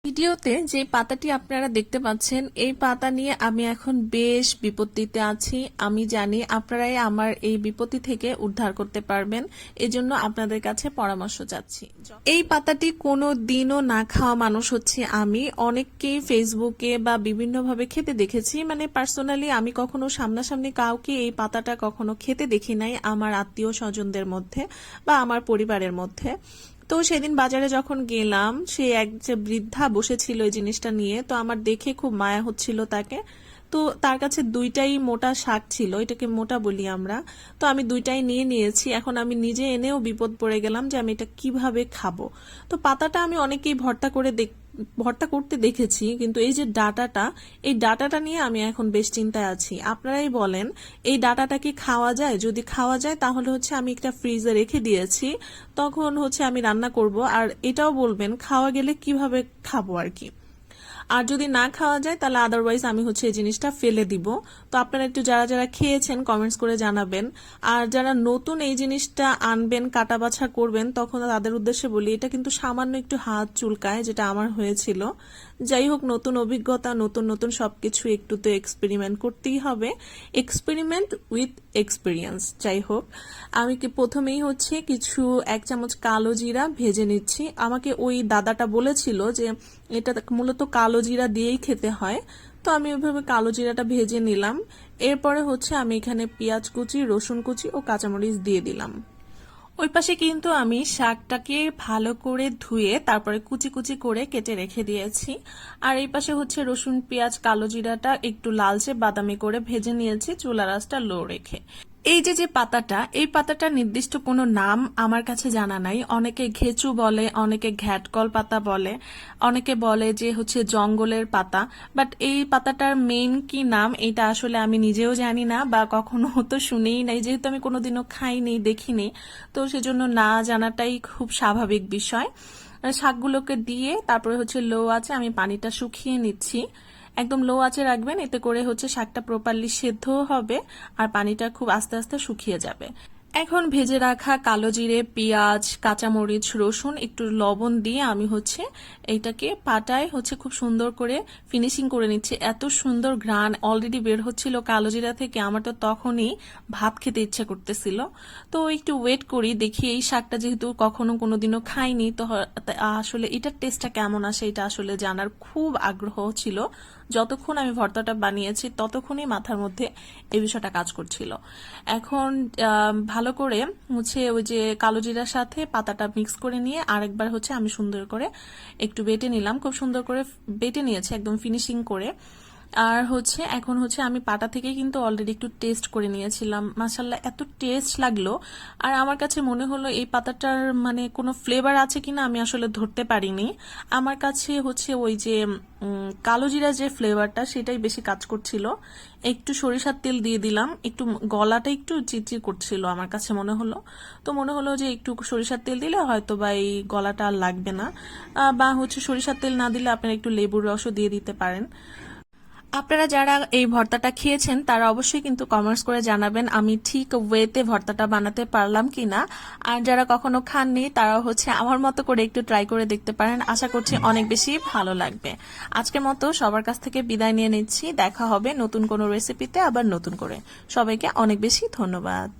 ভিডিওতে যে পাতাটি আপনারা দেখতে পাচ্ছেন এই পাতা নিয়ে আমি এখন বেশ বিপত্তিতে আছি। আমি জানি আপনারাই আমার এই বিপত্তি থেকে উদ্ধার করতে পারবেন, এজন্য আপনাদের কাছে পরামর্শ চাচ্ছি। এই পাতাটি কোনো দিনও না খাওয়া মানুষ হচ্ছে আমি। অনেককেই ফেসবুকে বা বিভিন্নভাবে খেতে দেখেছি, মানে পার্সোনালি আমি কখনো সামনাসামনি কাউকে এই পাতাটা কখনো খেতে দেখি নাই আমার আত্মীয় স্বজনদের মধ্যে বা আমার পরিবারের মধ্যে। তো সেদিন বাজারে যখন গেলাম, সে এক যে বৃদ্ধা বসেছিল এই জিনিসটা নিয়ে, তো আমার দেখে খুব মায়া হচ্ছিল তাকে। তো তার কাছে দুইটাই মোটা শাক ছিল, এটাকে মোটা বলি আমরা। তো আমি দুইটাই নিয়ে নিয়েছি। এখন আমি নিজে এনেও বিপদ পড়ে গেলাম যে আমি এটা কিভাবে খাবো। তো পাতাটা আমি অনেকেই ভর্তা করতে দেখেছি, কিন্তু এই যে এই ডাটাটা নিয়ে আমি এখন বেশ চিন্তায় আছি। আপনারাই বলেন এই ডাটাটা কি খাওয়া যায়? যদি খাওয়া যায় তাহলে হচ্ছে আমি একটা ফ্রিজে রেখে দিয়েছি, তখন হচ্ছে আমি রান্না করব। আর এটাও বলবেন খাওয়া গেলে কিভাবে খাবো আর কি। আর যদি না খাওয়া যায় তাহলে আদারওয়াইজ আমি হচ্ছে এই জিনিসটা ফেলে দিব। তো আপনারা একটু যারা যারা খেয়েছেন কমেন্টস করে জানাবেন। আর যারা নতুন এই জিনিসটা আনবেন, কাটা বাছা করবেন, তখন তাদের উদ্দেশ্যে বলি এটা কিন্তু সামান্য একটু হাত চুলকায়, যেটা আমার হয়েছিল। যাই হোক, নতুন অভিজ্ঞতা, নতুন নতুন সবকিছু একটু তো এক্সপেরিমেন্ট করতেই হবে। Experiment with experience. যাই হোক, আমি কি প্রথমেই হচ্ছে কিছু 1 চামচ কালো জিরা ভেজে নিচ্ছি। আমাকে ওই দাদাটা বলেছিল যে এটা মূলত কালো জিরা দিয়েই খেতে হয়, তো আমি ওইভাবে কালো জিরাটা ভেজে নিলাম। এরপরে হচ্ছে আমি এখানে পেঁয়াজ কুচি, রসুন কুচি ও কাঁচামরিচ দিয়ে দিলাম। ওই পাশে কিন্তু আমি শাকটাকে ভালো করে ধুয়ে তারপরে কুচি কুচি করে কেটে রেখে দিয়েছি। আর এই পাশে হচ্ছে রসুন, পেঁয়াজ, কালো জিরাটা একটু লালচে বাদামি করে ভেজে নিয়েছি চুলার আঁচটা লো রেখে। এই যে পাতাটা, এই পাতাটার নির্দিষ্ট কোনো নাম আমার কাছে জানা নাই। অনেকে ঘেচু বলে, অনেকে ঘ্যাটকল পাতা বলে, অনেকে বলে যে হচ্ছে জঙ্গলের পাতা। বাট এই পাতাটার মেইন কি নাম এটা আসলে আমি নিজেও জানি না, বা কখনো তো শুনেই নাই, যেহেতু আমি কোনোদিনও খাইনি, দেখিনি। তো সেজন্য না জানাটাই খুব স্বাভাবিক বিষয়। শাকগুলোকে দিয়ে তারপরে হচ্ছে লো আঁচে আমি পানিটা শুকিয়ে নিচ্ছি। একদম লো আঁচে রাখবেন, এতে করে হচ্ছে শাকটা প্রপারলি সেদ্ধও হবে আর পানিটা খুব আস্তে আস্তে শুকিয়ে যাবে। এখন ভেজে রাখা কালো জিরে, পেঁয়াজ, কাঁচামরিচ, রসুন, একটু লবণ দিয়ে আমি হচ্ছে এইটাকে পাটায় হচ্ছে খুব সুন্দর করে ফিনিশিং করে নিচ্ছি। এত সুন্দর ঘ্রাণ অলরেডি বের হচ্ছিল কালো জিরা থেকে, আমার তো তখনই ভাত খেতে ইচ্ছে করতেছিল। তো একটু ওয়েট করি, দেখি এই শাকটা যেহেতু কখনো কোনোদিনও খাইনি, তো আসলে এটার টেস্টটা কেমন আসে এটা আসলে জানার খুব আগ্রহ ছিল। যতক্ষণ আমি ভর্তাটা বানিয়েছি ততক্ষণই মাথার মধ্যে এই বিষয়টা কাজ করছিল। এখন ভালো করে হচ্ছে ওই যে কালো জিরার সাথে পাতাটা মিক্স করে নিয়ে আরেকবার হচ্ছে আমি সুন্দর করে একটু বেটে নিলাম। খুব সুন্দর করে বেটে নিয়েছি একদম ফিনিশিং করে। আর হচ্ছে এখন হচ্ছে আমি পাটা থেকে কিন্তু অলরেডি একটু টেস্ট করে নিয়েছিলাম, মাশাআল্লাহ এত টেস্ট লাগলো। আর আমার কাছে মনে হলো এই পাতাটার মানে কোনো ফ্লেভার আছে কিনা আমি আসলে ধরতে পারিনি। আমার কাছে হচ্ছে ওই যে কালো জিরা যে ফ্লেভারটা সেটাই বেশি কাজ করছিল। একটু সরিষার তেল দিয়ে দিলাম, একটু গলাটা একটু চিরচির করছিল আমার কাছে মনে হলো। তো মনে হলো যে একটু সরিষার তেল দিলে হয়তো বা এই গলাটা আর লাগবে না। বা হচ্ছে সরিষার তেল না দিলে আপনারা একটু লেবুর রসও দিয়ে দিতে পারেন। আপনারা যারা এই ভর্তাটা খেয়েছেন তারা অবশ্যই কিন্তু কমেন্টস করে জানাবেন আমি ঠিক ওয়েতে ভর্তাটা বানাতে পারলাম কিনা। আর যারা কখনো খাননি তারাও হচ্ছে আমার মতো করে একটু ট্রাই করে দেখতে পারেন, আশা করছি অনেক বেশি ভালো লাগবে। আজকের মতো সবার কাছ থেকে বিদায় নিয়ে নিচ্ছি, দেখা হবে নতুন কোনো রেসিপিতে আবার নতুন করে। সবাইকে অনেক বেশি ধন্যবাদ।